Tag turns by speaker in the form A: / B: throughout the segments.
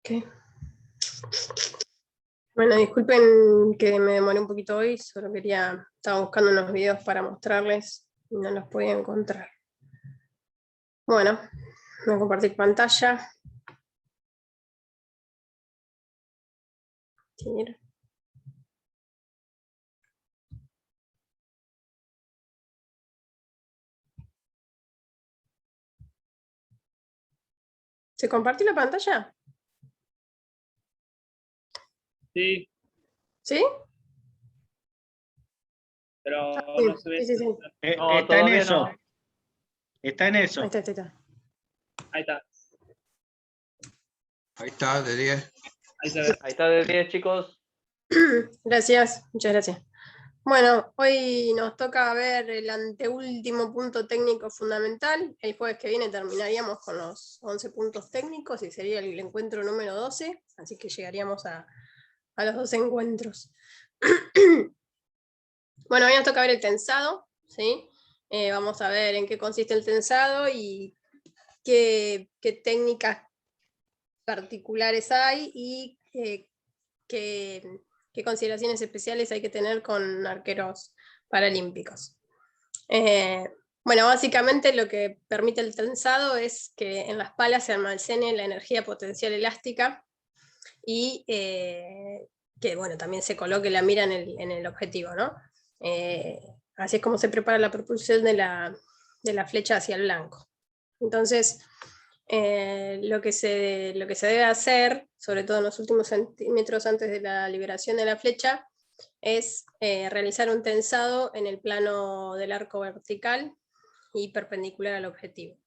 A: Ok. Bueno, disculpen que me demoré un poquito hoy, solo estaba buscando unos videos para mostrarles y no los podía encontrar. Bueno, voy a compartir pantalla. Sí. ¿Se compartió la pantalla?
B: Sí.
A: ¿Sí?
B: Pero
A: Sí,
B: no se ve.
A: sí.
B: No,
C: Está en eso.
B: no.
C: Está en eso.
A: Ahí está.
B: Ahí está.
D: Ahí está, de 10.
B: Ahí se ve.
E: Ahí está de 10, chicos.
A: Gracias, muchas gracias. Bueno, hoy nos toca ver el anteúltimo punto técnico fundamental. El jueves que viene terminaríamos con los 11 puntos técnicos y sería el encuentro número 12, así que llegaríamos a los 12 encuentros. Bueno, hoy nos toca ver el tensado, ¿sí? Vamos a ver en qué consiste el tensado y qué técnicas particulares hay y qué consideraciones especiales hay que tener con arqueros paralímpicos. Bueno, básicamente lo que permite el tensado es que en las palas se almacene la energía potencial elástica y que bueno, también se coloque la mira en el objetivo, ¿no? Así es como se prepara la propulsión de la flecha hacia el blanco. Entonces, lo que se debe hacer, sobre todo en los últimos centímetros antes de la liberación de la flecha, es realizar un tensado en el plano del arco vertical y perpendicular al objetivo.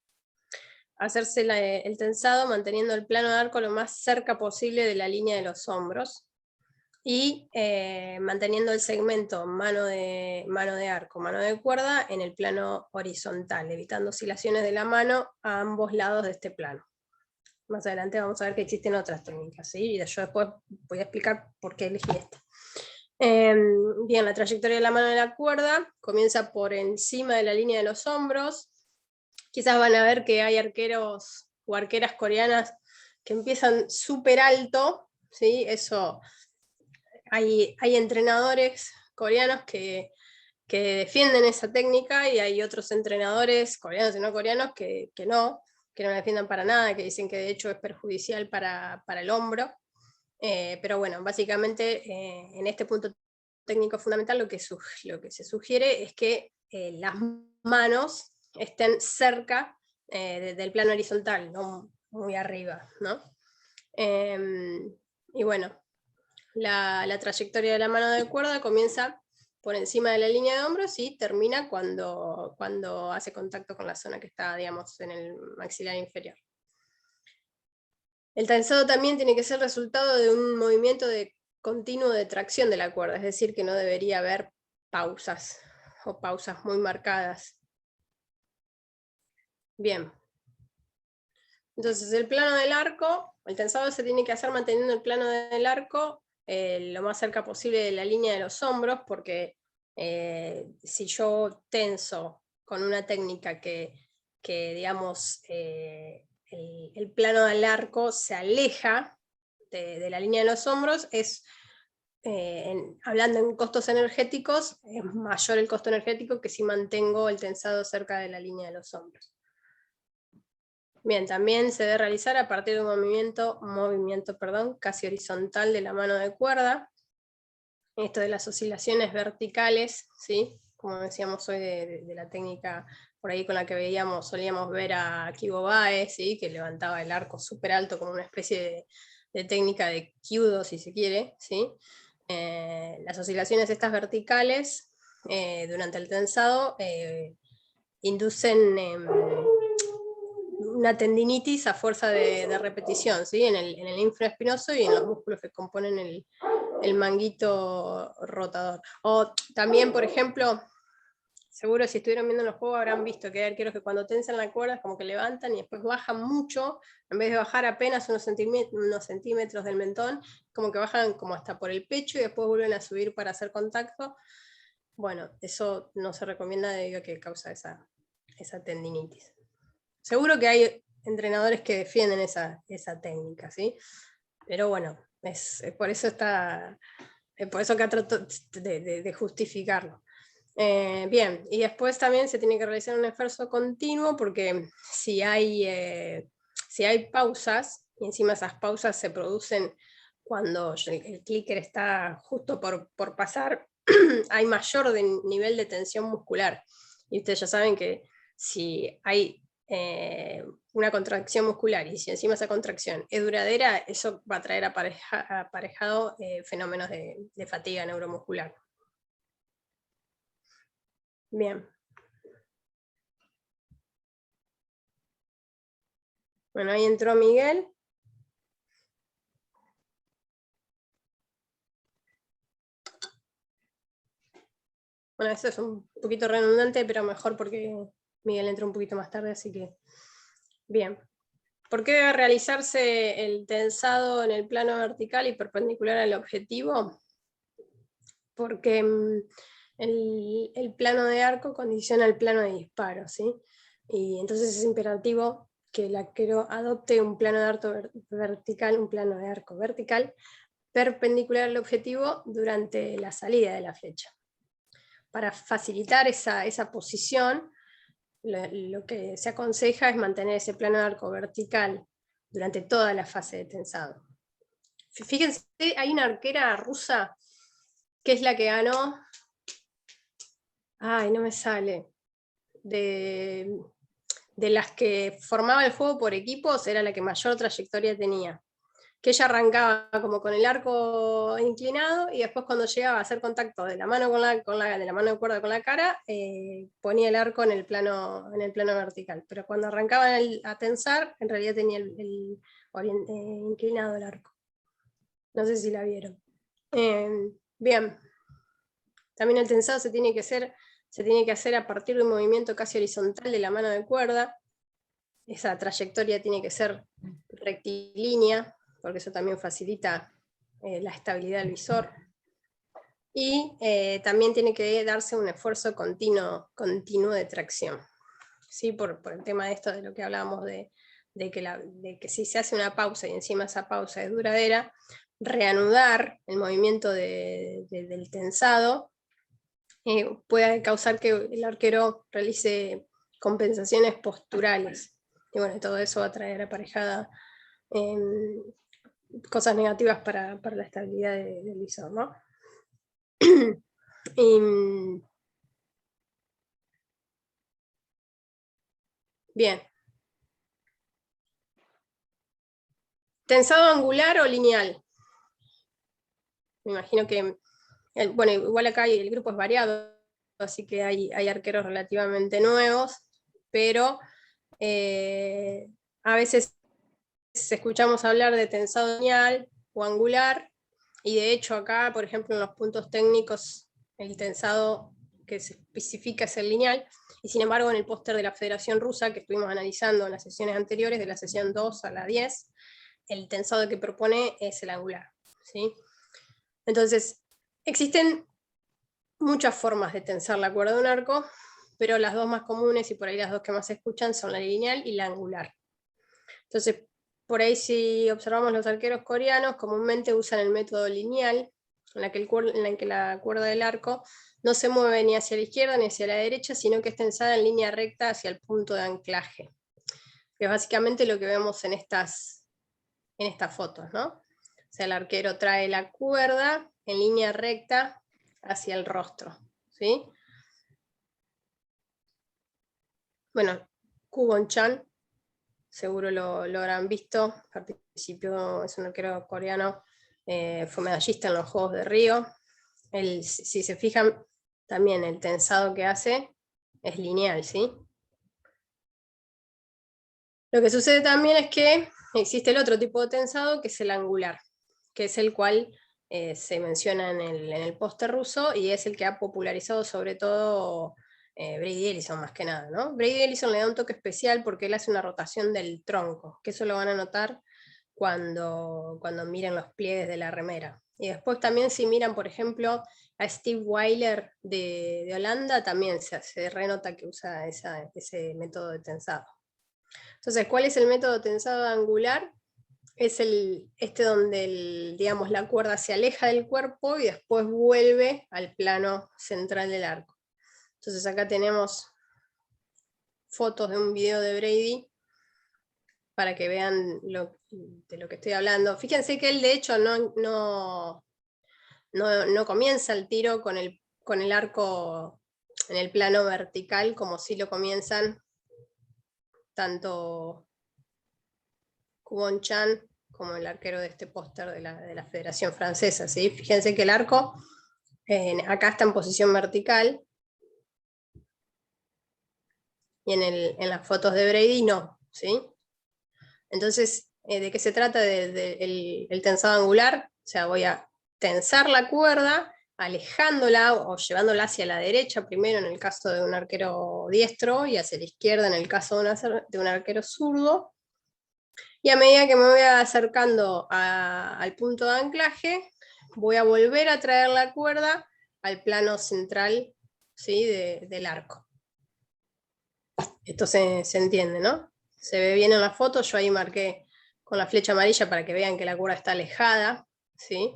A: Hacerse el tensado manteniendo el plano de arco lo más cerca posible de la línea de los hombros y manteniendo el segmento mano de arco, mano de cuerda en el plano horizontal, evitando oscilaciones de la mano a ambos lados de este plano. Más adelante vamos a ver que existen otras técnicas, ¿sí? Y yo después voy a explicar por qué elegí esta. Bien, la trayectoria de la mano de la cuerda comienza por encima de la línea de los hombros. Quizás van a ver que hay arqueros o arqueras coreanas que empiezan súper alto, ¿sí? Eso, hay entrenadores coreanos que defienden esa técnica y hay otros entrenadores coreanos y no coreanos que no la defiendan para nada, que dicen que de hecho es perjudicial para el hombro. Pero bueno, básicamente en este punto técnico fundamental lo que se sugiere es que las manos estén cerca del plano horizontal, no muy arriba, ¿no? Y bueno, la trayectoria de la mano de cuerda comienza por encima de la línea de hombros y termina cuando hace contacto con la zona que está, digamos, en el maxilar inferior. El tensado también tiene que ser resultado de un movimiento continuo de tracción de la cuerda, es decir, que no debería haber pausas o pausas muy marcadas. Bien. Entonces el plano del arco, el tensado se tiene que hacer manteniendo el plano del arco lo más cerca posible de la línea de los hombros, porque si yo tenso con una técnica que digamos, el plano del arco se aleja de la línea de los hombros, hablando en costos energéticos, es mayor el costo energético que si mantengo el tensado cerca de la línea de los hombros. Bien, también se debe realizar a partir de un movimiento casi horizontal de la mano de cuerda. Esto de las oscilaciones verticales, ¿sí? Como decíamos hoy de la técnica por ahí con la que solíamos ver a Kibo Bae, ¿sí? Que levantaba el arco súper alto como una especie de técnica de kyudo, si se quiere, ¿sí? Las oscilaciones estas verticales durante el tensado inducen una tendinitis a fuerza de repetición, ¿sí? en el infraespinoso y en los músculos que componen el manguito rotador. O también, por ejemplo, seguro si estuvieron viendo los juegos habrán visto que hay arqueros que cuando tensan la cuerda es como que levantan y después bajan mucho, en vez de bajar apenas unos centímetros del mentón, como que bajan como hasta por el pecho y después vuelven a subir para hacer contacto. Bueno, eso no se recomienda debido a que causa esa tendinitis. Seguro que hay entrenadores que defienden esa técnica, ¿sí? Pero bueno, por eso por eso acá trato de justificarlo. Bien, y después también se tiene que realizar un esfuerzo continuo porque si hay pausas, y encima esas pausas se producen cuando el clicker está justo por pasar, hay mayor nivel de tensión muscular. Y ustedes ya saben que si hay una contracción muscular y si encima esa contracción es duradera, eso va a traer aparejado fenómenos de fatiga neuromuscular. Bien. Bueno, ahí entró Miguel. Bueno, eso es un poquito redundante, pero mejor porque Miguel entró un poquito más tarde, así que bien. ¿Por qué debe realizarse el tensado en el plano vertical y perpendicular al objetivo? Porque el plano de arco condiciona el plano de disparo, ¿sí? Y entonces es imperativo que el arquero adopte un plano de arco vertical perpendicular al objetivo durante la salida de la flecha. Para facilitar esa posición, lo que se aconseja es mantener ese plano de arco vertical durante toda la fase de tensado. Fíjense, hay una arquera rusa que es la que ganó, ay, no me sale, de las que formaba el juego por equipos, era la que mayor trayectoria tenía. Que ella arrancaba como con el arco inclinado y después cuando llegaba a hacer contacto de la mano de la mano de cuerda con la cara, ponía el arco en el plano vertical. Pero cuando arrancaba a tensar, en realidad tenía inclinado el arco. No sé si la vieron. Bien. También el tensado se tiene que hacer a partir de un movimiento casi horizontal de la mano de cuerda. Esa trayectoria tiene que ser rectilínea, porque eso también facilita la estabilidad del visor. Y también tiene que darse un esfuerzo continuo de tracción. ¿Sí? Por el tema de esto de lo que hablábamos de que si se hace una pausa y encima esa pausa es duradera, reanudar el movimiento del tensado puede causar que el arquero realice compensaciones posturales. Y bueno, todo eso va a traer aparejada cosas negativas para la estabilidad del visor, ¿no? Bien. ¿Tensado angular o lineal? Me imagino que, bueno, igual acá el grupo es variado, así que hay arqueros relativamente nuevos, pero a veces escuchamos hablar de tensado lineal o angular, y de hecho acá, por ejemplo, en los puntos técnicos, el tensado que se especifica es el lineal, y sin embargo en el póster de la Federación Rusa, que estuvimos analizando en las sesiones anteriores, de la sesión 2 a la 10, el tensado que propone es el angular, ¿sí? Entonces, existen muchas formas de tensar la cuerda de un arco, pero las dos más comunes, y por ahí las dos que más se escuchan, son la lineal y la angular. Entonces, por ahí si observamos los arqueros coreanos, comúnmente usan el método lineal, en la que la cuerda del arco no se mueve ni hacia la izquierda ni hacia la derecha, sino que es tensada en línea recta hacia el punto de anclaje, que es básicamente lo que vemos en estas fotos, ¿no? O sea, el arquero trae la cuerda en línea recta hacia el rostro, ¿sí? Bueno, Kubon-chan, seguro lo habrán visto, participó, es un arquero coreano, fue medallista en los Juegos de Río. Si se fijan, también el tensado que hace es lineal, ¿sí? Lo que sucede también es que existe el otro tipo de tensado, que es el angular, que es el cual se menciona en el póster ruso, y es el que ha popularizado sobre todo Brady Ellison más que nada, ¿no? Brady Ellison le da un toque especial porque él hace una rotación del tronco, que eso lo van a notar cuando miren los pliegues de la remera. Y después también si miran, por ejemplo, a Steve Weiler de Holanda, también se renota que usa ese método de tensado. Entonces, ¿cuál es el método tensado angular? es donde digamos, la cuerda se aleja del cuerpo y después vuelve al plano central del arco. Entonces acá tenemos fotos de un video de Brady para que vean de lo que estoy hablando. Fíjense que él de hecho no comienza el tiro con el arco en el plano vertical, como si lo comienzan tanto Kwon Chan como el arquero de este póster de la Federación Francesa, ¿sí? Fíjense que el arco acá está en posición vertical, y en las fotos de Brady no, ¿sí? Entonces, ¿de qué se trata? El tensado angular. O sea, voy a tensar la cuerda, alejándola o llevándola hacia la derecha primero en el caso de un arquero diestro, y hacia la izquierda en el caso de un arquero zurdo. Y a medida que me voy acercando al punto de anclaje, voy a volver a traer la cuerda al plano central, ¿sí? del arco. Esto se entiende, ¿no? Se ve bien en la foto, yo ahí marqué con la flecha amarilla para que vean que la cuerda está alejada, ¿sí?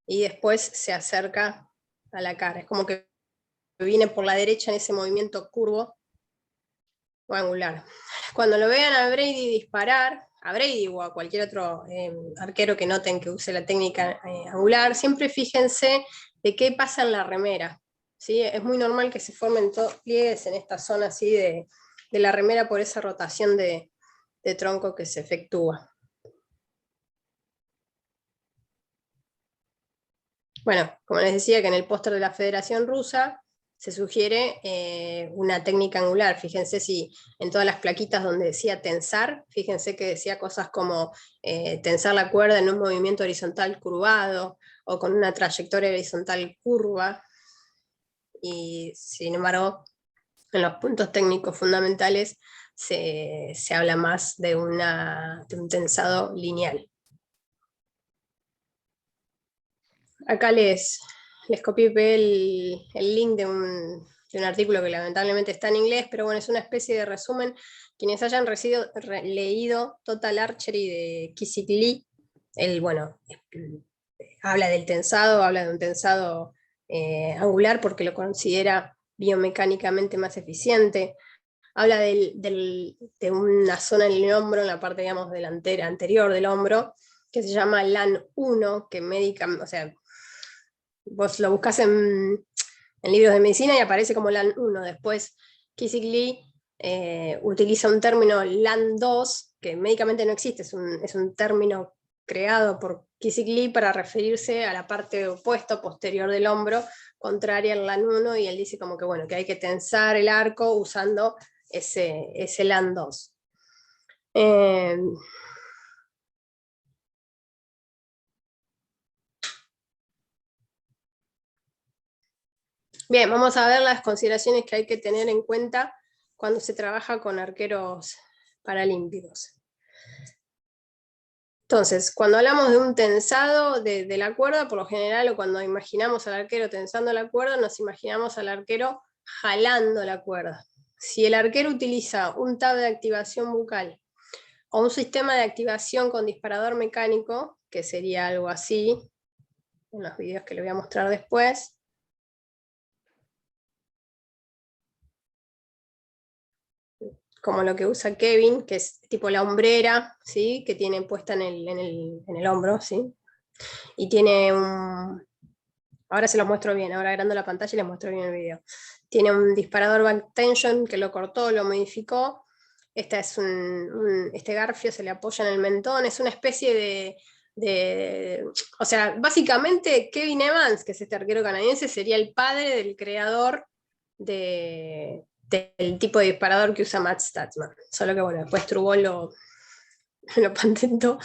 A: Y después se acerca a la cara. Es como que viene por la derecha en ese movimiento curvo o angular. Cuando lo vean a Brady disparar, a Brady o a cualquier otro arquero que noten que use la técnica angular, siempre fíjense de qué pasa en la remera, ¿sí? Es muy normal que se formen pliegues en esta zona así de la remera por esa rotación de tronco que se efectúa. Bueno, como les decía, que en el póster de la Federación Rusa se sugiere una técnica angular. Fíjense si en todas las plaquitas donde decía tensar, fíjense que decía cosas como tensar la cuerda en un movimiento horizontal curvado, o con una trayectoria horizontal curva, y sin embargo, en los puntos técnicos fundamentales se habla más de un tensado lineal. Acá les copié y pegué el link de un artículo que lamentablemente está en inglés, pero bueno, es una especie de resumen. Quienes hayan leído Total Archery de Ki-Sik Lee, habla del tensado, habla de un tensado angular porque lo considera biomecánicamente más eficiente. Habla de una zona en el hombro, en la parte, digamos, delantera, anterior del hombro, que se llama LAN 1, que médicamente, o sea, vos lo buscas en libros de medicina y aparece como LAN 1. Después Ki-Sik Lee utiliza un término LAN 2, que médicamente no existe, es un término creado por Ki-Sik Lee para referirse a la parte opuesta, posterior del hombro, contraria al LAN 1, y él dice como que, bueno, que hay que tensar el arco usando ese LAN 2. Bien, vamos a ver las consideraciones que hay que tener en cuenta cuando se trabaja con arqueros paralímpicos. Entonces, cuando hablamos de un tensado de la cuerda, por lo general, o cuando imaginamos al arquero tensando la cuerda, nos imaginamos al arquero jalando la cuerda. Si el arquero utiliza un tab de activación bucal o un sistema de activación con disparador mecánico, que sería algo así, en los videos que les voy a mostrar después, como lo que usa Kevin, que es tipo la hombrera, ¿sí? Que tiene puesta en el hombro, ¿sí? Y tiene ahora se los muestro bien, ahora agrando la pantalla y les muestro bien el video. Tiene un disparador back tension que lo cortó, lo modificó. Este garfio se le apoya en el mentón, es una especie o sea, básicamente Kevin Evans, que es este arquero canadiense, sería el padre del creador del tipo de disparador que usa Matt Statzman. Solo que bueno, después Trubol lo patentó.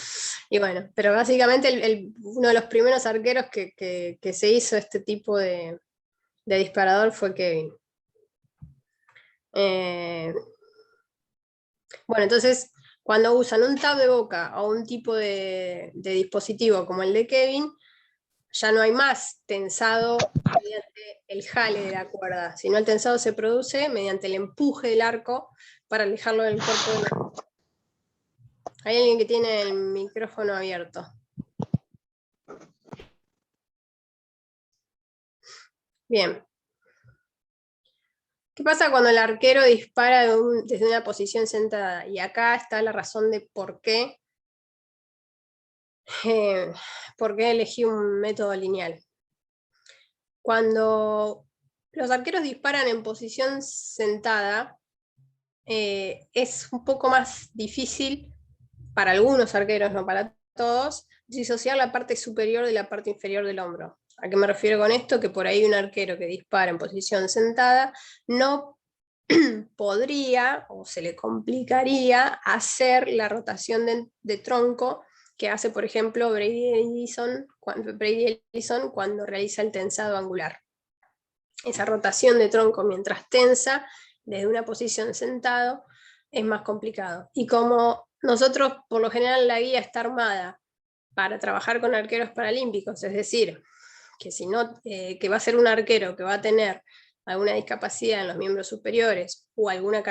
A: Y bueno, pero básicamente uno de los primeros arqueros que se hizo este tipo de disparador fue Kevin. Bueno, entonces, cuando usan un tab de boca o un tipo de dispositivo como el de Kevin, ya no hay más tensado mediante el jale de la cuerda, sino el tensado se produce mediante el empuje del arco para alejarlo del cuerpo del arco. Hay alguien que tiene el micrófono abierto. Bien. ¿Qué pasa cuando el arquero dispara desde una posición sentada? Y acá está la razón de por qué elegí un método lineal. Cuando los arqueros disparan en posición sentada, es un poco más difícil para algunos arqueros, no para todos, disociar la parte superior de la parte inferior del hombro. ¿A qué me refiero con esto? Que por ahí un arquero que dispara en posición sentada no podría o se le complicaría hacer la rotación de tronco que hace, por ejemplo, Brady Ellison cuando realiza el tensado angular. Esa rotación de tronco mientras tensa desde una posición sentado es más complicado. Y como nosotros, por lo general, la guía está armada para trabajar con arqueros paralímpicos, es decir, que si no, que va a ser un arquero que va a tener alguna discapacidad en los miembros superiores o alguna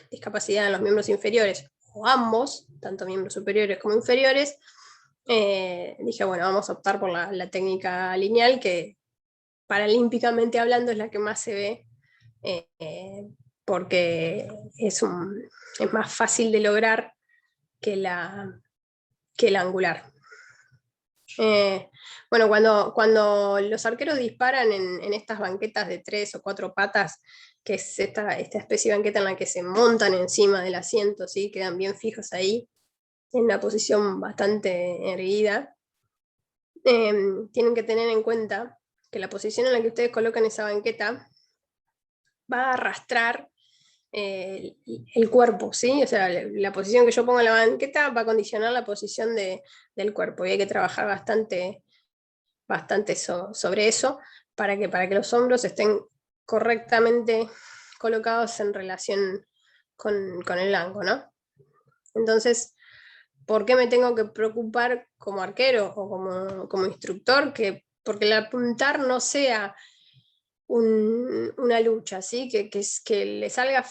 A: discapacidad en los miembros inferiores, o ambos, tanto miembros superiores como inferiores, dije, bueno, vamos a optar por la técnica lineal, que paralímpicamente hablando es la que más se ve, porque es más fácil de lograr que la angular. Bueno, cuando los arqueros disparan en estas banquetas de 3 o 4 patas, que es esta especie de banqueta en la que se montan encima del asiento, ¿sí? Quedan bien fijos ahí, en una posición bastante erguida, tienen que tener en cuenta que la posición en la que ustedes colocan esa banqueta va a arrastrar el cuerpo, ¿sí? O sea, la posición que yo pongo en la banqueta va a condicionar la posición del cuerpo, y hay que trabajar bastante sobre eso para que los hombros estén correctamente colocados en relación con el blanco, ¿no? Entonces, ¿por qué me tengo que preocupar como arquero o como instructor? Porque el apuntar no sea una lucha, ¿sí? Que le salga,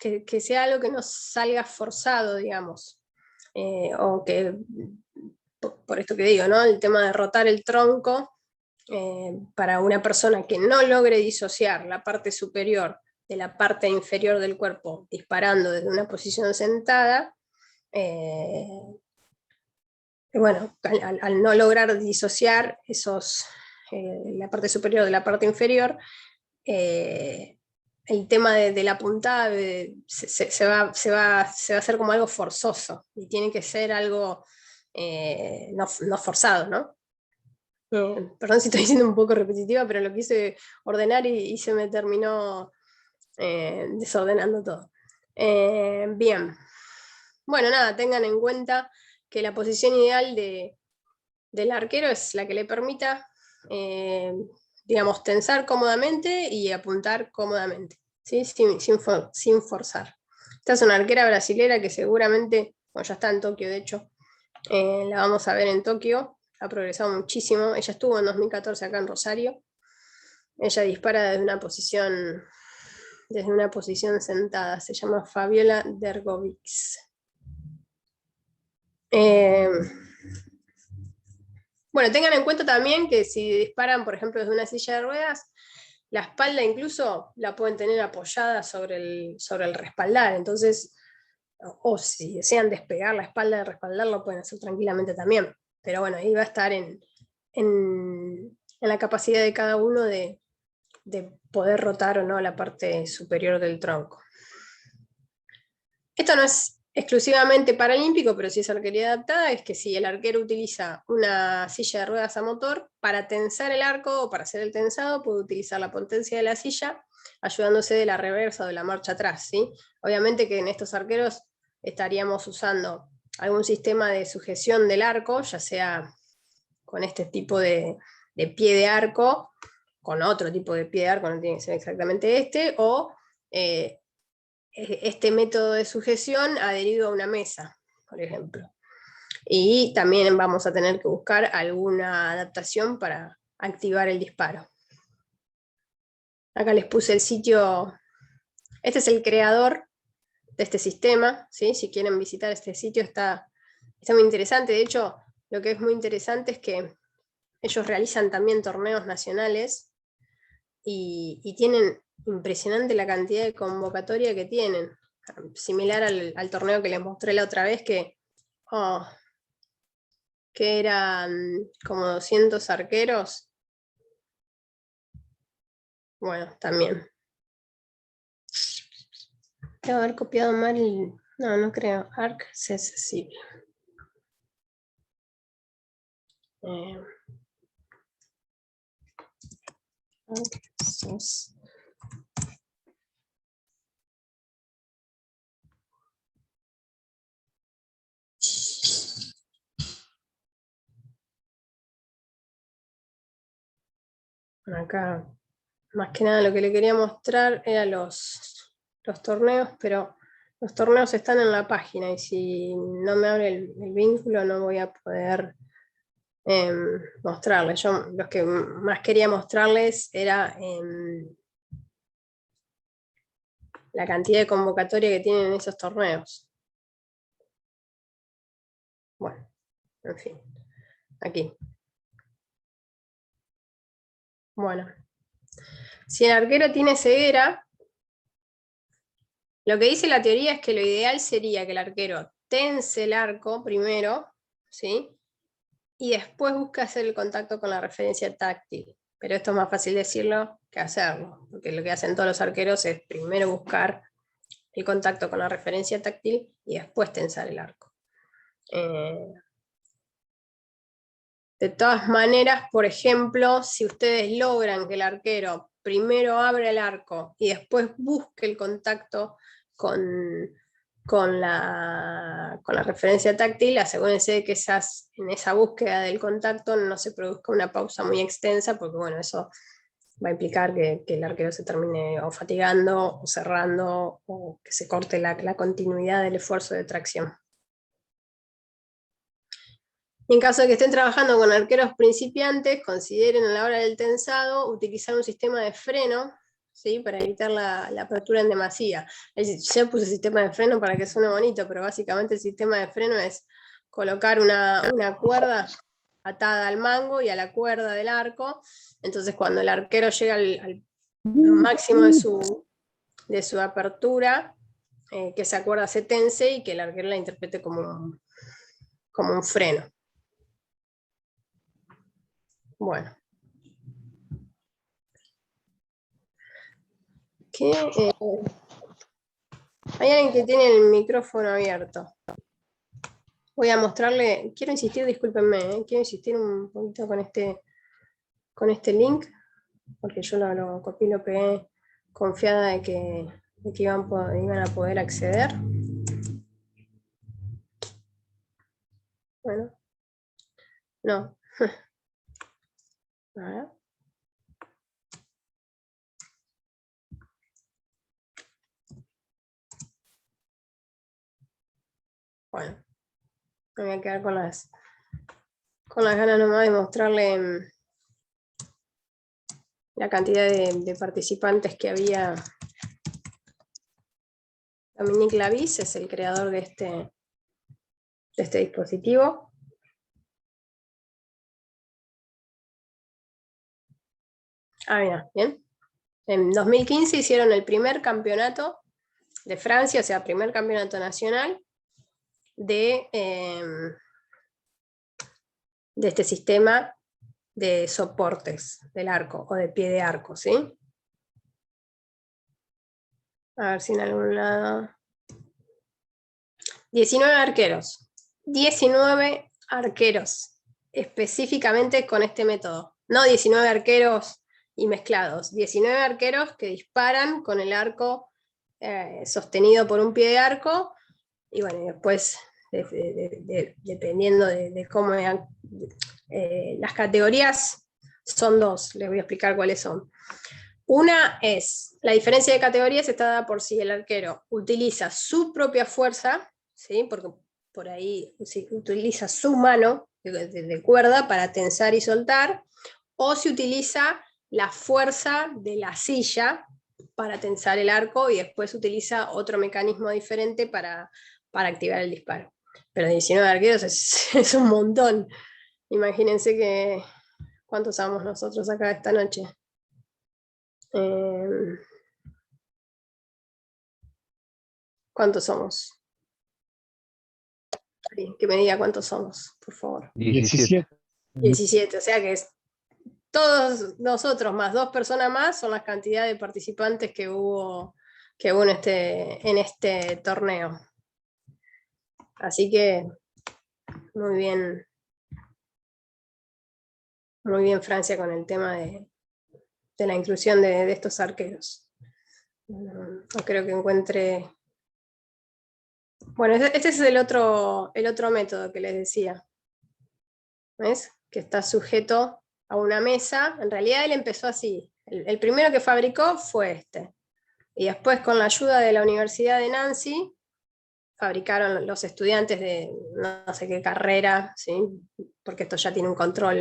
A: que sea algo que no salga forzado, digamos. O que, por esto que digo, ¿no? El tema de rotar el tronco, para una persona que no logre disociar la parte superior de la parte inferior del cuerpo disparando desde una posición sentada, bueno, al no lograr disociar la parte superior de la parte inferior, el tema de la puntada se va a hacer como algo forzoso, y tiene que ser algo no forzado, ¿no? Perdón si estoy siendo un poco repetitiva, pero lo quise ordenar y se me terminó desordenando todo. Bien. Bueno, nada, tengan en cuenta que la posición ideal del arquero es la que le permita, digamos, tensar cómodamente y apuntar cómodamente, ¿sí? Sin forzar. Esta es una arquera brasilera que seguramente, bueno, ya está en Tokio, de hecho, la vamos a ver en Tokio. Ha progresado muchísimo. Ella estuvo en 2014 acá en Rosario. Ella dispara desde una posición sentada. Se llama Fabiola Dergovics. Bueno, tengan en cuenta también que si disparan, por ejemplo, desde una silla de ruedas, la espalda incluso la pueden tener apoyada sobre el respaldar. Entonces, o si desean despegar la espalda del respaldar, lo pueden hacer tranquilamente también. Pero bueno, ahí va a estar en la capacidad de cada uno de poder rotar o no la parte superior del tronco. Esto no es exclusivamente paralímpico, pero sí es arquería adaptada, es que si el arquero utiliza una silla de ruedas a motor, para tensar el arco o para hacer el tensado, puede utilizar la potencia de la silla, ayudándose de la reversa o de la marcha atrás, ¿sí? Obviamente que en estos arqueros estaríamos usando algún sistema de sujeción del arco, ya sea con este tipo de pie de arco, con otro tipo de pie de arco, no tiene que ser exactamente este, o este método de sujeción adherido a una mesa, por ejemplo. Y también vamos a tener que buscar alguna adaptación para activar el disparo. Acá les puse el sitio, este es el creador de este sistema, ¿sí? Si quieren visitar este sitio, está está muy interesante. De hecho, lo que es muy interesante es que ellos realizan también torneos nacionales y tienen impresionante la cantidad de convocatoria que tienen. Similar al torneo que les mostré la otra vez, que eran como 200 arqueros. Bueno, también. Debo haber copiado mal el... No, no creo. Accessible. Access. Acá, más que nada lo que le quería mostrar eran los torneos, pero los torneos están en la página y si no me abre el vínculo no voy a poder mostrarles. Yo los que más quería mostrarles era la cantidad de convocatoria que tienen esos torneos. Bueno, en fin, aquí. Bueno, si el arquero tiene ceguera, lo que dice la teoría es que lo ideal sería que el arquero tense el arco primero, ¿sí? Y después busque hacer el contacto con la referencia táctil. Pero esto es más fácil decirlo que hacerlo, porque lo que hacen todos los arqueros es primero buscar el contacto con la referencia táctil y después tensar el arco. De todas maneras, por ejemplo, si ustedes logran que el arquero primero abra el arco y después busque el contacto con la referencia táctil, asegúrense de que en esa búsqueda del contacto no se produzca una pausa muy extensa, porque bueno, eso va a implicar que el arquero se termine o fatigando, o cerrando, o que se corte la continuidad del esfuerzo de tracción. En caso de que estén trabajando con arqueros principiantes, consideren a la hora del tensado utilizar un sistema de freno, ¿sí? Para evitar la apertura en demasía. Yo puse sistema de freno para que suene bonito, pero básicamente el sistema de freno es colocar una cuerda atada al mango y a la cuerda del arco. Entonces cuando el arquero llega al máximo de su apertura, que esa cuerda se tense y que el arquero la interprete como un freno. Bueno. Hay alguien que tiene el micrófono abierto. Voy a mostrarle, quiero insistir, discúlpenme, quiero insistir un poquito con este link, porque yo lo copié y lo pegué confiada de que iban a poder acceder. Bueno, no. A ver. Bueno, me voy a quedar con las ganas nomás de mostrarle la cantidad de participantes que había. Dominique Lavis es el creador de este dispositivo. Mira, bien. En 2015 hicieron el primer campeonato de Francia, o sea, primer campeonato nacional de este sistema de soportes del arco, o de pie de arco, ¿sí? A ver si en algún lado... 19 arqueros. 19 arqueros, específicamente con este método. No 19 arqueros y mezclados. 19 arqueros que disparan con el arco sostenido por un pie de arco, y bueno, después, dependiendo de cómo las categorías, son dos, les voy a explicar cuáles son. Una es, la diferencia de categorías está dada por si el arquero utiliza su propia fuerza, ¿sí? Porque por ahí si utiliza su mano de cuerda para tensar y soltar, o si utiliza la fuerza de la silla para tensar el arco y después utiliza otro mecanismo diferente para activar el disparo. Pero 19 arqueros es un montón. Imagínense que cuántos somos nosotros acá esta noche. ¿Cuántos somos? Que me diga cuántos somos, por favor.
D: 17.
A: 17, o sea que todos nosotros más 2 personas más son las cantidades de participantes que hubo en este torneo. Así que muy bien Francia con el tema de la inclusión de estos arqueros. No creo que encuentre... Bueno, este es el otro método que les decía. ¿Ves? Que está sujeto a una mesa. En realidad él empezó así. El primero que fabricó fue este. Y después, con la ayuda de la Universidad de Nancy, fabricaron los estudiantes de no sé qué carrera, ¿sí? Porque esto ya tiene un control,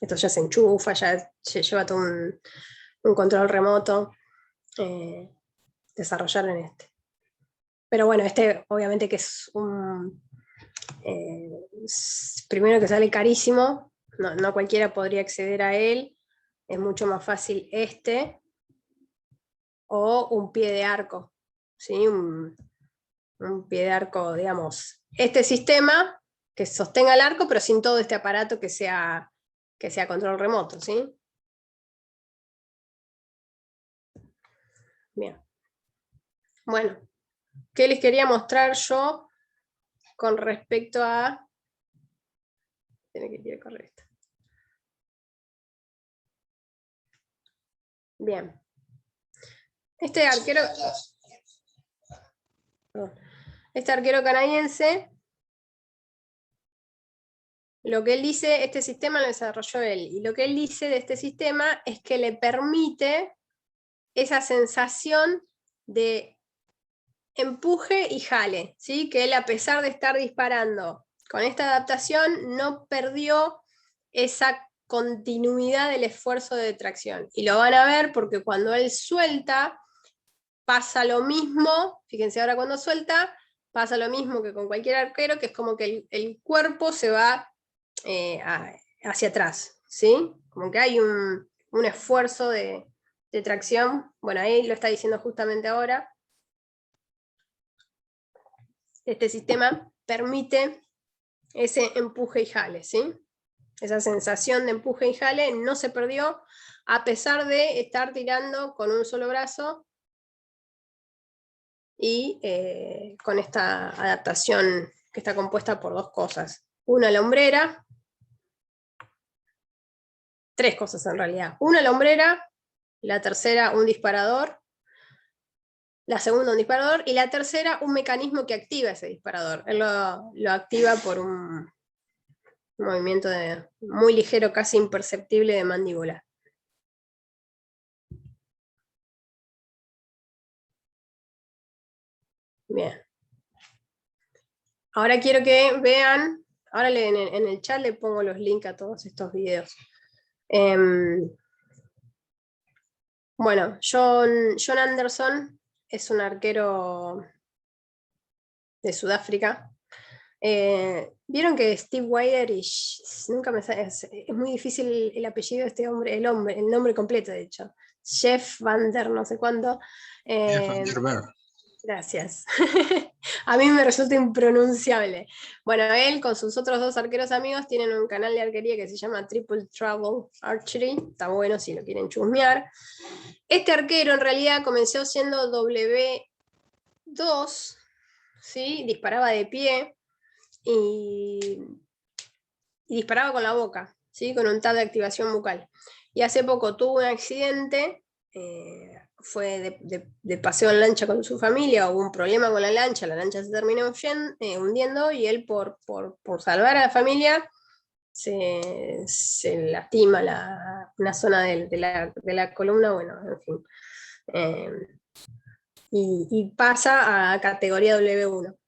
A: esto ya se enchufa, ya se lleva todo un control remoto. Desarrollaron este. Pero bueno, este obviamente que es primero que sale carísimo, no cualquiera podría acceder a él, es mucho más fácil este, o un pie de arco, ¿sí? Un pie de arco, digamos, este sistema que sostenga el arco, pero sin todo este aparato que sea control remoto, ¿sí? Bien. Bueno, ¿qué les quería mostrar yo con respecto a... Tiene que ir correcto. Bien. Este arquero canadiense, lo que él dice, este sistema lo desarrolló él, y lo que él dice de este sistema es que le permite esa sensación de empuje y jale, ¿sí? Que él, a pesar de estar disparando con esta adaptación, no perdió esa continuidad del esfuerzo de tracción. Y lo van a ver porque cuando él suelta, pasa lo mismo, fíjense ahora cuando suelta, pasa lo mismo que con cualquier arquero, que es como que el cuerpo se va hacia atrás, ¿sí? Como que hay un esfuerzo de tracción. Bueno, ahí lo está diciendo justamente ahora. Este sistema permite ese empuje y jale, ¿sí? Esa sensación de empuje y jale no se perdió a pesar de estar tirando con un solo brazo y con esta adaptación que está compuesta por 2 cosas. Una, la hombrera, 3 cosas en realidad. Una, la hombrera, la tercera, un disparador, la segunda, un disparador, y la tercera, un mecanismo que activa ese disparador. Él lo activa por un movimiento muy ligero, casi imperceptible de mandíbula. Bien. Ahora quiero que vean, ahora en el chat le pongo los links a todos estos videos. Bueno, John Anderson es un arquero de Sudáfrica. Vieron que Steve Wyer y nunca me sale, es muy difícil el apellido de este hombre, el nombre completo de hecho. Jeff Van Der no sé cuánto.
E: Jeff Van der Berg.
A: Gracias. A mí me resulta impronunciable. Bueno, él con sus otros 2 arqueros amigos tienen un canal de arquería que se llama Triple Trouble Archery. Está bueno si lo quieren chusmear. Este arquero en realidad comenzó siendo W2, ¿sí? Disparaba de pie y disparaba con la boca, ¿sí? Con un tab de activación bucal. Y hace poco tuvo un accidente, fue de paseo en lancha con su familia, hubo un problema con la lancha se terminó hundiendo, y él por salvar a la familia se lastima una zona de la columna, bueno, en fin. Y pasa a categoría W1.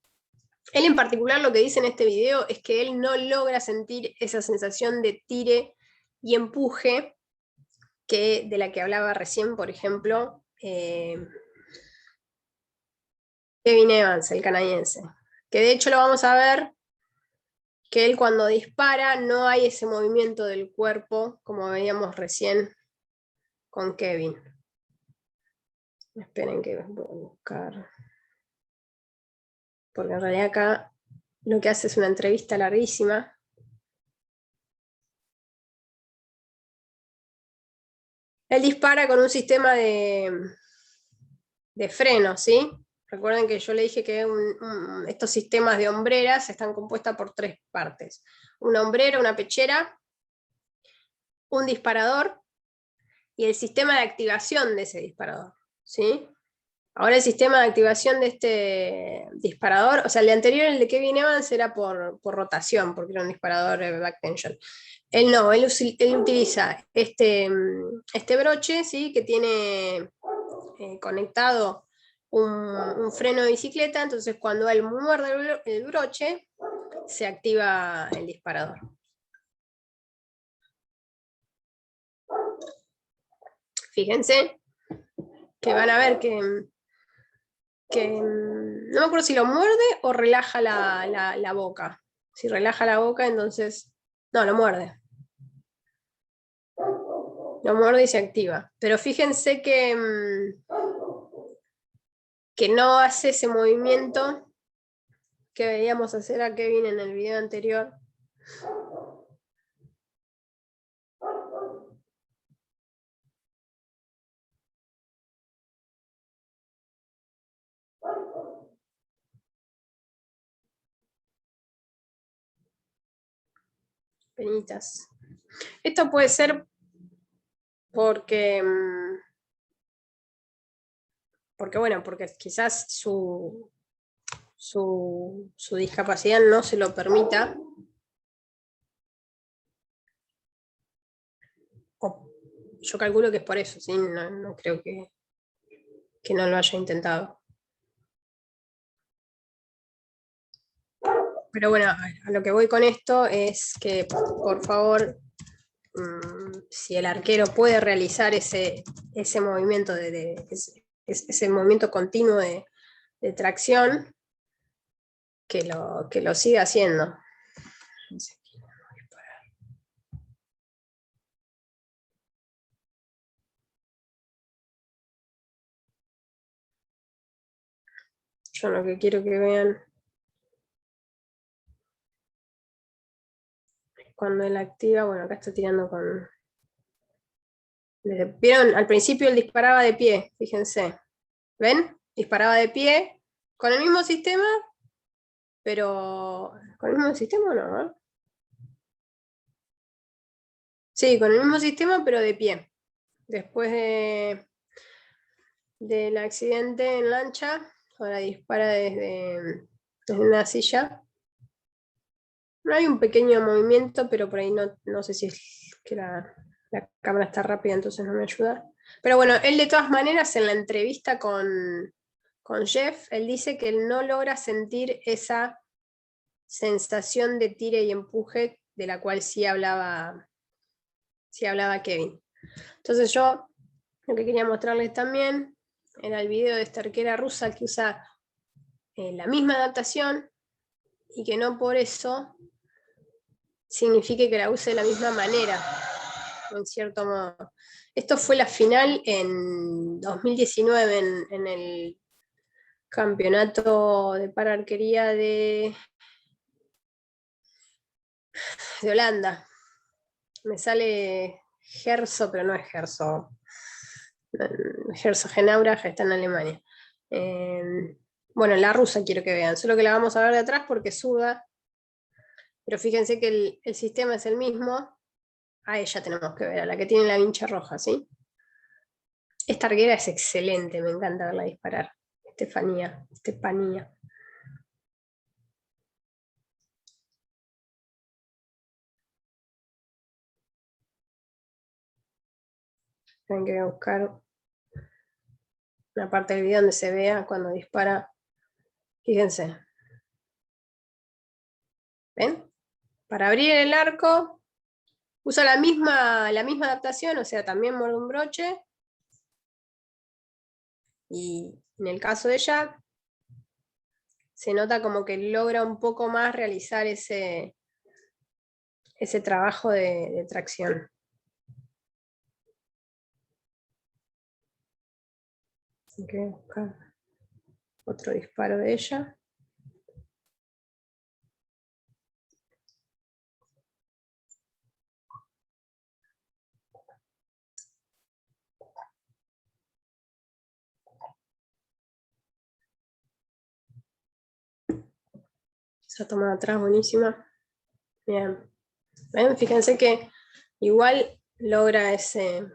A: Él en particular lo que dice en este video es que él no logra sentir esa sensación de tire y empuje de la que hablaba recién, por ejemplo, Kevin Evans, el canadiense, Que de hecho lo vamos a ver, que él cuando dispara no hay ese movimiento del cuerpo como veíamos recién con Kevin. Esperen que voy a buscar. Porque en realidad acá lo que hace es una entrevista larguísima. Él dispara con un sistema de freno, ¿sí? Recuerden que yo le dije que estos sistemas de hombreras están compuestos por 3 partes. Una hombrera, una pechera, un disparador y el sistema de activación de ese disparador, ¿sí? Ahora el sistema de activación de este disparador, o sea, el de anterior, el de Kevin Evans, era por rotación, porque era un disparador back tension. Él no, él utiliza este broche, ¿sí? Que tiene conectado un freno de bicicleta, entonces cuando él muerde el broche, se activa el disparador. Fíjense que van a ver que no me acuerdo si lo muerde o relaja la boca. Si relaja la boca, entonces... No, lo muerde. Lo muerde y se activa. Pero fíjense que no hace ese movimiento que veíamos hacer a Kevin en el video anterior. Penitas. Esto puede ser porque bueno, porque quizás su discapacidad no se lo permita. Yo calculo que es por eso, ¿sí? No creo que no lo haya intentado. Pero bueno, a lo que voy con esto es que, por favor, si el arquero puede realizar ese movimiento, ese movimiento continuo de tracción, que lo siga haciendo. Yo lo que quiero que vean es cuando él activa, bueno, acá está tirando con... ¿Vieron? Al principio él disparaba de pie, fíjense. ¿Ven? Disparaba de pie, con el mismo sistema, pero... ¿Con el mismo sistema o no? ¿Eh? Sí, con el mismo sistema, pero de pie. Después del accidente en lancha, ahora dispara desde una silla. No hay un pequeño movimiento, pero por ahí no sé si es que la cámara está rápida, entonces no me ayuda. Pero bueno, él de todas maneras en la entrevista con Jeff, él dice que él no logra sentir esa sensación de tire y empuje de la cual sí hablaba Kevin. Entonces yo lo que quería mostrarles también era el video de esta arquera rusa que usa la misma adaptación y que no por eso signifique que la use de la misma manera, en cierto modo. Esto fue la final en 2019 en el campeonato de paraarquería de Holanda. Me sale Gerso, pero no es Gerso. Herzogenaurach está en Alemania. Bueno, la rusa quiero que vean, solo que la vamos a ver de atrás porque es zurda. Pero fíjense que el sistema es el mismo. A ella tenemos que ver, a la que tiene la vincha roja, ¿sí? Esta arquera es excelente, me encanta verla disparar. Estefanía. Tengo que buscar una parte del video donde se vea cuando dispara. Fíjense. ¿Ven? Para abrir el arco, usa la misma adaptación, o sea, también muerde un broche. Y en el caso de Jack, se nota como que logra un poco más realizar ese trabajo de tracción. Así que voy a buscar otro disparo de ella. Esa toma de atrás, buenísima. Bien. ¿Ven? Fíjense que igual logra ese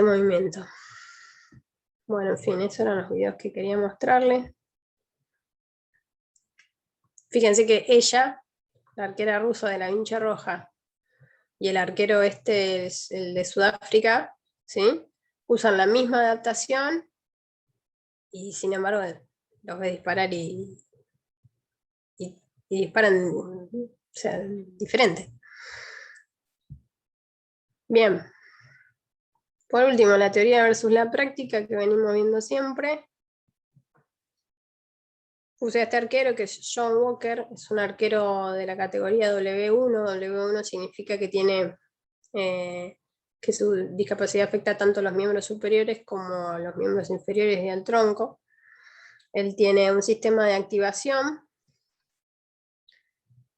A: movimiento. Bueno, en fin, esos eran los videos que quería mostrarles. Fíjense que ella, la arquera rusa de la vincha roja, y el arquero el de Sudáfrica, ¿sí? Usan la misma adaptación y sin embargo los ve disparar y disparan, o sea, diferente. Bien. Por último, la teoría versus la práctica que venimos viendo siempre. Puse a este arquero que es John Walker, es un arquero de la categoría W1. W1 significa que tiene que su discapacidad afecta tanto a los miembros superiores como a los miembros inferiores y al tronco. Él tiene un sistema de activación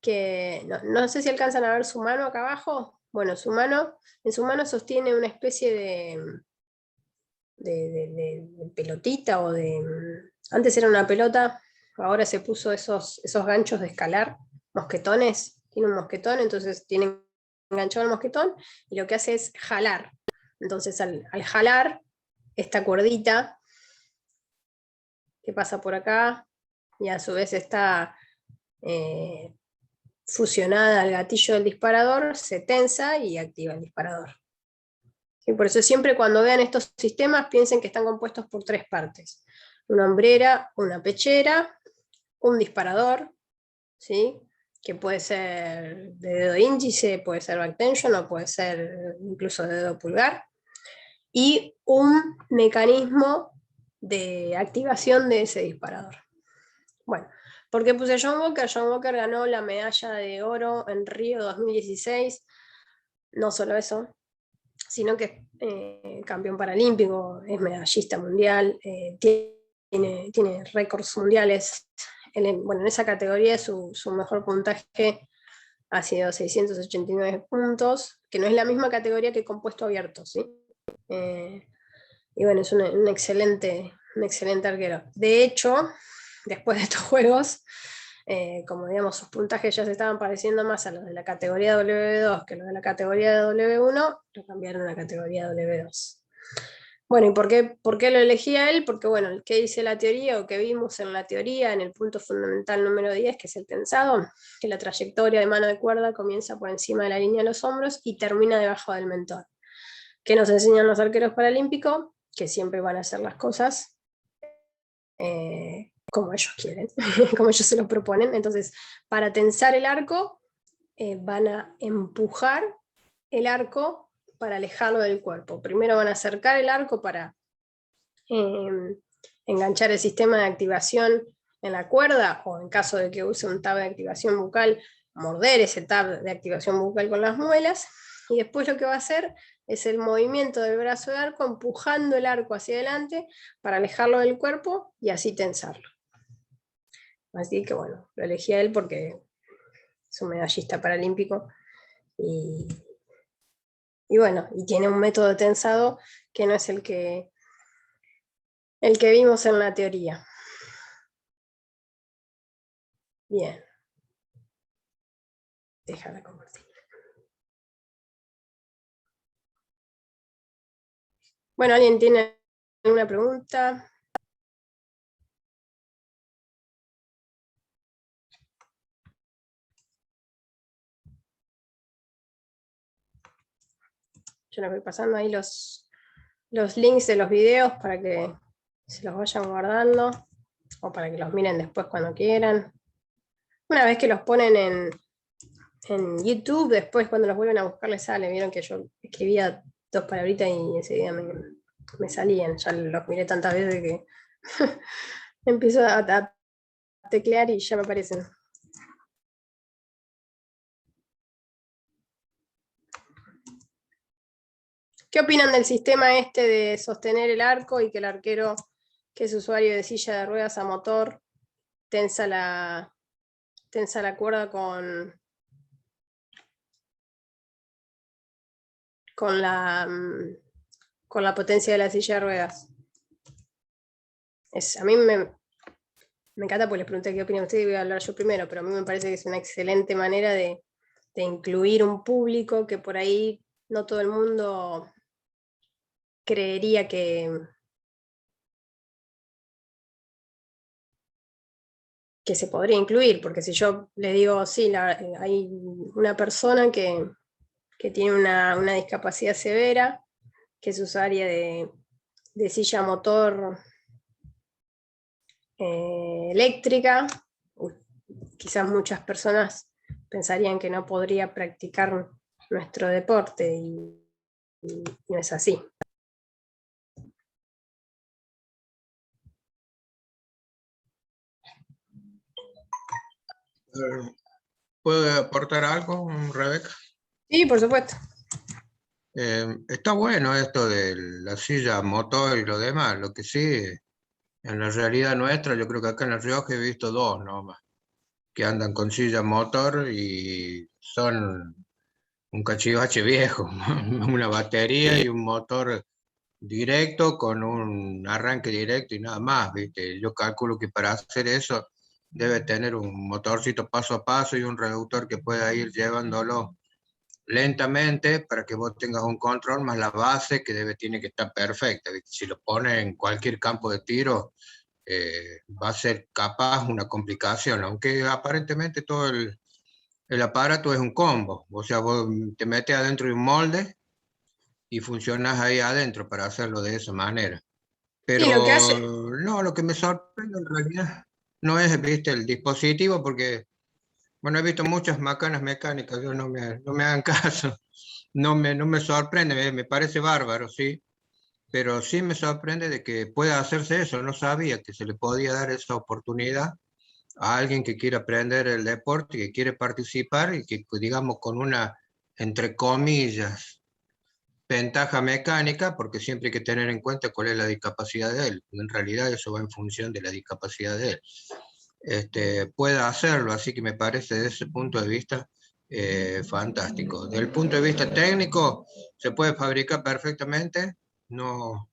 A: que no sé si alcanzan a ver su mano acá abajo. Bueno, en su mano sostiene una especie de pelotita o antes era una pelota, ahora se puso esos ganchos de escalar, mosquetones, tiene un mosquetón, entonces tiene enganchado el mosquetón y lo que hace es jalar. Entonces al jalar esta cuerdita que pasa por acá y a su vez está fusionada al gatillo del disparador, se tensa y activa el disparador. ¿Sí? Por eso siempre cuando vean estos sistemas piensen que están compuestos por 3 partes. Una hombrera, una pechera, un disparador, ¿sí? Que puede ser de dedo índice, puede ser back tension o puede ser incluso de dedo pulgar, y un mecanismo de activación de ese disparador. Bueno, ¿por qué puse a John Walker? John Walker ganó la medalla de oro en Río 2016, no solo eso, sino que es campeón paralímpico, es medallista mundial, tiene récords mundiales. En esa categoría su mejor puntaje ha sido 689 puntos, que no es la misma categoría que compuesto abierto, ¿sí? Y bueno, es un excelente arquero. De hecho, después de estos juegos, como digamos sus puntajes ya se estaban pareciendo más a los de la categoría W2 que los de la categoría W1, lo cambiaron a la categoría W2. Bueno, ¿y por qué lo elegí a él? Porque bueno, el que dice la teoría o que vimos en la teoría, en el punto fundamental número 10, que es el tensado, que la trayectoria de mano de cuerda comienza por encima de la línea de los hombros y termina debajo del mentón. ¿Qué nos enseñan los arqueros paralímpicos? Que siempre van a hacer las cosas como ellos quieren, como ellos se lo proponen. Entonces, para tensar el arco, van a empujar el arco para alejarlo del cuerpo. Primero van a acercar el arco para enganchar el sistema de activación en la cuerda, o en caso de que use un tab de activación bucal, morder ese tab de activación bucal con las muelas, y después lo que va a hacer es el movimiento del brazo de arco empujando el arco hacia adelante para alejarlo del cuerpo y así tensarlo. Así que bueno, lo elegí a él porque es un medallista paralímpico y bueno, y tiene un método tensado que no es el que vimos en la teoría. Bien. Déjala compartir. Bueno, ¿alguien tiene alguna pregunta? Yo les voy pasando ahí los links de los videos para que se los vayan guardando o para que los miren después cuando quieran. Una vez que los ponen en YouTube, después cuando los vuelven a buscar les sale. Vieron que yo escribía 2 palabritas y enseguida me salían. Ya los miré tantas veces que Empiezo a teclear y ya me aparecen. ¿Qué opinan del sistema este de sostener el arco y que el arquero, que es usuario de silla de ruedas a motor, tensa la cuerda con la potencia de la silla de ruedas? A mí me encanta, porque les pregunté qué opinan ustedes y voy a hablar yo primero, pero a mí me parece que es una excelente manera de incluir un público que por ahí no todo el mundo creería que se podría incluir, porque si yo le digo, sí, hay una persona que tiene una discapacidad severa, que es usuaria de silla motor eléctrica, quizás muchas personas pensarían que no podría practicar nuestro deporte y no es así.
E: ¿Puedo aportar algo, Rebeca?
A: Sí, por supuesto.
E: Está bueno esto de la silla motor y lo demás. Lo que sí, en la realidad nuestra, yo creo que acá en La Rioja he visto dos nomás, que andan con silla motor y son un cachivache viejo, una batería y un motor directo con un arranque directo y nada más, ¿viste? Yo calculo que para hacer eso debe tener un motorcito paso a paso y un reductor que pueda ir llevándolo lentamente para que vos tengas un control, más la base que tiene que estar perfecta, ¿viste? Si lo pones en cualquier campo de tiro, va a ser capaz una complicación, aunque aparentemente todo el aparato es un combo, o sea, vos te metes adentro de un molde y funcionas ahí adentro para hacerlo de esa manera.
A: Sí, lo que hace.
E: Pero no, lo que me sorprende en realidad no es, viste, el dispositivo, porque, bueno, he visto muchas macanas mecánicas, yo no me hagan caso, no me sorprende, me parece bárbaro, sí, pero sí me sorprende de que pueda hacerse eso, no sabía que se le podía dar esa oportunidad a alguien que quiere aprender el deporte, que quiere participar y que, pues, digamos, con una, entre comillas, ventaja mecánica, porque siempre hay que tener en cuenta cuál es la discapacidad de él. En realidad eso va en función de la discapacidad de él. Pueda hacerlo, así que me parece desde ese punto de vista fantástico. Desde el punto de vista técnico, se puede fabricar perfectamente, no,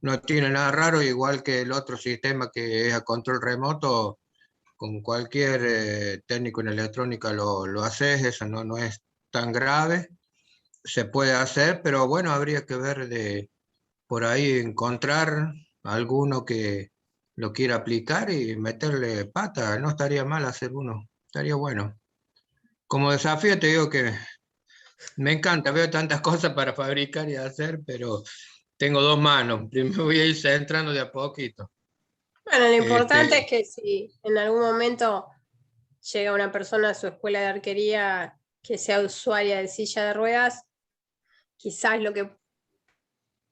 E: no tiene nada raro, igual que el otro sistema que es a control remoto, con cualquier técnico en electrónica lo haces, eso no es tan grave, se puede hacer, pero bueno, habría que ver de por ahí encontrar alguno que lo quiera aplicar y meterle pata, no estaría mal hacer uno, estaría bueno. Como desafío te digo que me encanta, veo tantas cosas para fabricar y hacer, pero tengo dos manos, primero voy a ir entrando de a poquito.
A: Bueno, lo importante
E: Este,
A: es que si en algún momento llega una persona a su escuela de arquería que sea usuaria de silla de ruedas, quizás lo que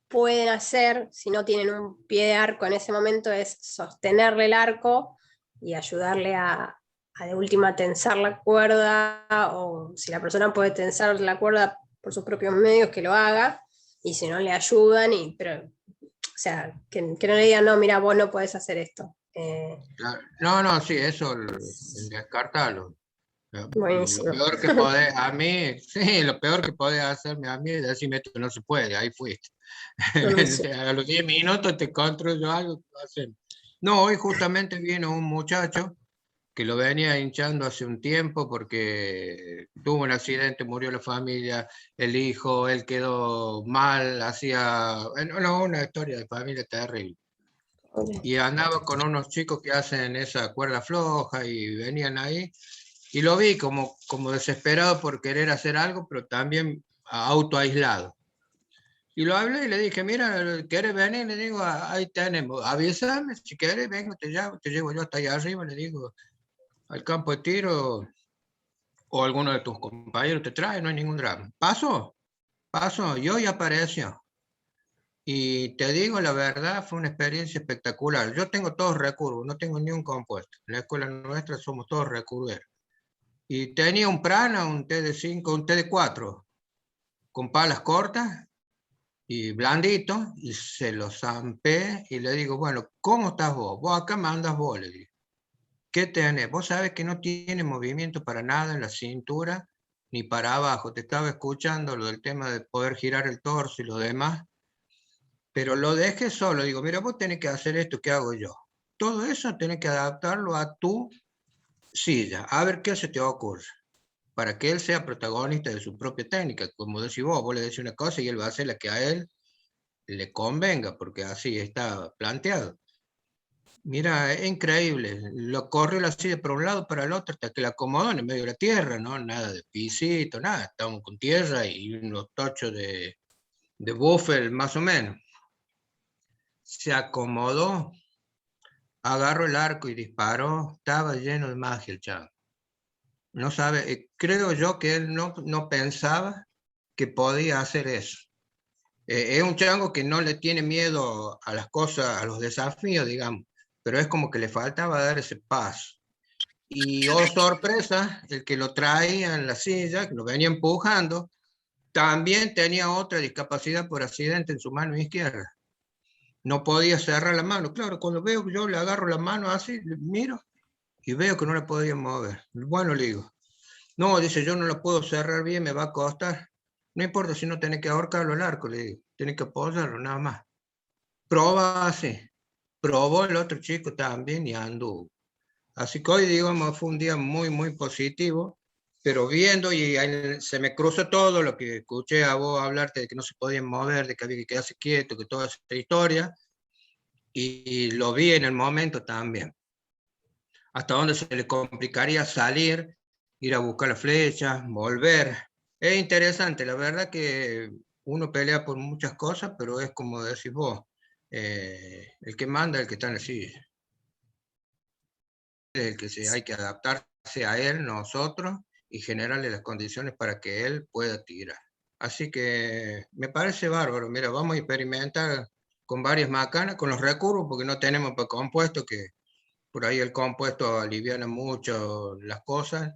A: pueden hacer, si no tienen un pie de arco en ese momento, es sostenerle el arco y ayudarle a de última tensar la cuerda, o si la persona puede tensar la cuerda por sus propios medios, que lo haga, y si no le ayudan, pero, o sea, que no le digan, no, mira, vos no podés hacer esto.
E: no, sí, eso descartarlo. Y lo
A: Buenísimo.
E: peor que podés, a mí, sí, lo peor que podés hacerme a mí es decirme que no se puede, ahí fuiste.
A: Buenísimo.
E: A los 10 minutos te construyo algo. No, hoy justamente vino un muchacho que lo venía hinchando hace un tiempo porque tuvo un accidente, murió la familia, el hijo, él quedó mal, no, una historia de familia terrible. Y andaba con unos chicos que hacen esa cuerda floja y venían ahí. Y lo vi como desesperado por querer hacer algo, pero también autoaislado. Y lo hablé y le dije, mira, ¿quieres venir? Le digo, ahí tenemos, avísame, si quieres, vengo, te llevo yo hasta allá arriba, le digo, al campo de tiro, o alguno de tus compañeros te trae, no hay ningún drama. Paso, y hoy apareció. Y te digo la verdad, fue una experiencia espectacular. Yo tengo todos recurvos, no tengo ni un compuesto. En la escuela nuestra somos todos recurveros. Y tenía un prana, un TD5, un TD4, con palas cortas y blandito, y se lo zampé y le digo, bueno, ¿cómo estás vos? Vos acá mandas vos, le digo. ¿Qué tenés? Vos sabés que no tiene movimiento para nada en la cintura, ni para abajo. Te estaba escuchando lo del tema de poder girar el torso y lo demás, pero lo dejé solo. Digo, mira, vos tenés que hacer esto que hago yo. Todo eso tenés que adaptarlo a tu silla, a ver qué se te ocurre, para que él sea protagonista de su propia técnica. Como decís vos le decís una cosa y él va a hacer la que a él le convenga, porque así está planteado. Mira, es increíble. Lo corrió la silla por un lado para el otro hasta que la acomodó en el medio de la tierra, ¿no? Nada de pisito, nada. Estábamos con tierra y unos tochos de buffer, más o menos. Se acomodó, agarró el arco y disparó. Estaba lleno de magia el chavo. No sabe, creo yo que él no pensaba que podía hacer eso. Es un chango que no le tiene miedo a las cosas, a los desafíos, digamos, pero es como que le faltaba dar ese paso. Y oh sorpresa, el que lo traía en la silla, que lo venía empujando, también tenía otra discapacidad por accidente en su mano izquierda. No podía cerrar la mano. Claro, cuando veo que yo le agarro la mano así, miro y veo que no la podía mover. Bueno, le digo, no, dice, yo no la puedo cerrar bien, me va a costar. No importa si no tenés que ahorcarlo al arco, le digo, tenés que apoyarlo nada más. Proba así. Probó el otro chico también y anduvo. Así que hoy, digamos, fue un día muy, muy positivo, pero viendo y se me cruzó todo lo que escuché a vos hablarte de que no se podían mover, de que había que quedarse quieto, que toda esa historia, y lo vi en el momento también. Hasta dónde se le complicaría salir, ir a buscar la flecha, volver. Es interesante, la verdad que uno pelea por muchas cosas, pero es como decís vos, el que manda, el que está en la silla. El que hay que adaptarse a él, nosotros, y generarle las condiciones para que él pueda tirar. Así que me parece bárbaro. Mira, vamos a experimentar con varias macanas, con los recursos, porque no tenemos para compuesto, que por ahí el compuesto aliviana mucho las cosas.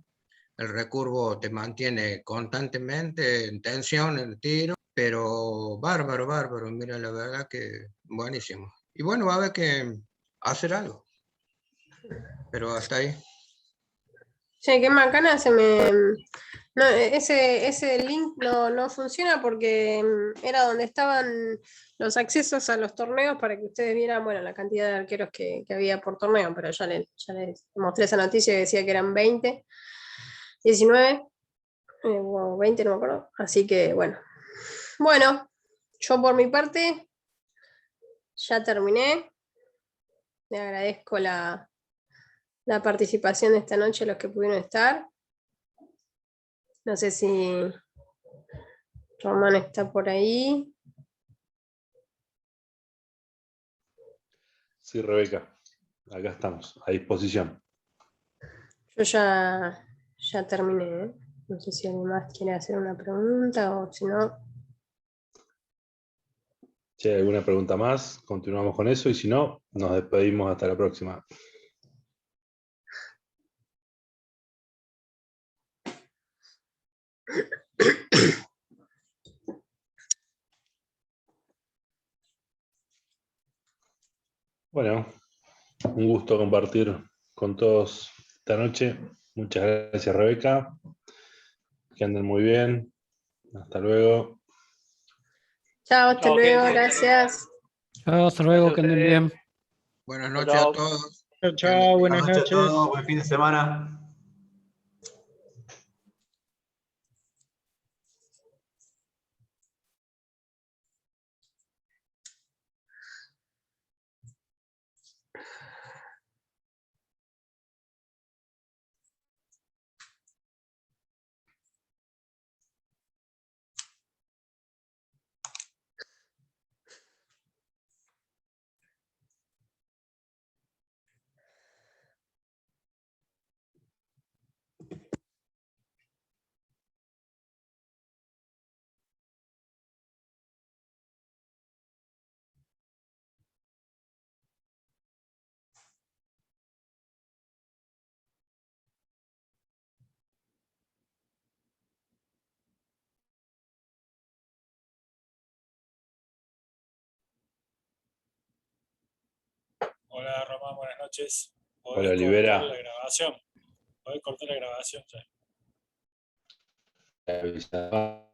E: El recurvo te mantiene constantemente en tensión, en el tiro, pero bárbaro, bárbaro. Mira, la verdad que buenísimo. Y bueno, va a haber que hacer algo, pero hasta ahí.
A: Che, qué macana se me. No, ese link no funciona porque era donde estaban los accesos a los torneos para que ustedes vieran, bueno, la cantidad de arqueros que había por torneo, pero ya les mostré esa noticia que decía que eran 20, 19, o 20, no me acuerdo. Así que, bueno. Bueno, yo por mi parte ya terminé. Le agradezco la participación de esta noche a los que pudieron estar. No sé si Román está por ahí.
D: Sí, Rebeca, acá estamos, a disposición.
A: Yo ya terminé, ¿eh? No sé si alguien más quiere hacer una pregunta o si no.
D: Si hay alguna pregunta más, continuamos con eso y si no, nos despedimos hasta la próxima. Bueno, un gusto compartir con todos esta noche. Muchas gracias, Rebeca. Que anden muy bien. Hasta luego.
A: Chao, hasta
B: Chao,
A: luego,
B: gente.
A: gracias.
F: Chao, hasta luego,
B: Gracias a
F: que anden
B: ustedes.
F: bien.
E: Buenas
B: Chao,
E: noches a
B: chao.
E: todos.
C: Chao,
E: Que anden
C: chao,
E: bien.
C: buenas
G: Buenas noches a
C: noches.
G: todos, buen fin de semana.
F: más? Buenas noches. Voy
D: Hola,
F: a
D: Olivera.
F: cortar la grabación. Voy a cortar la grabación ya.
D: Avisa.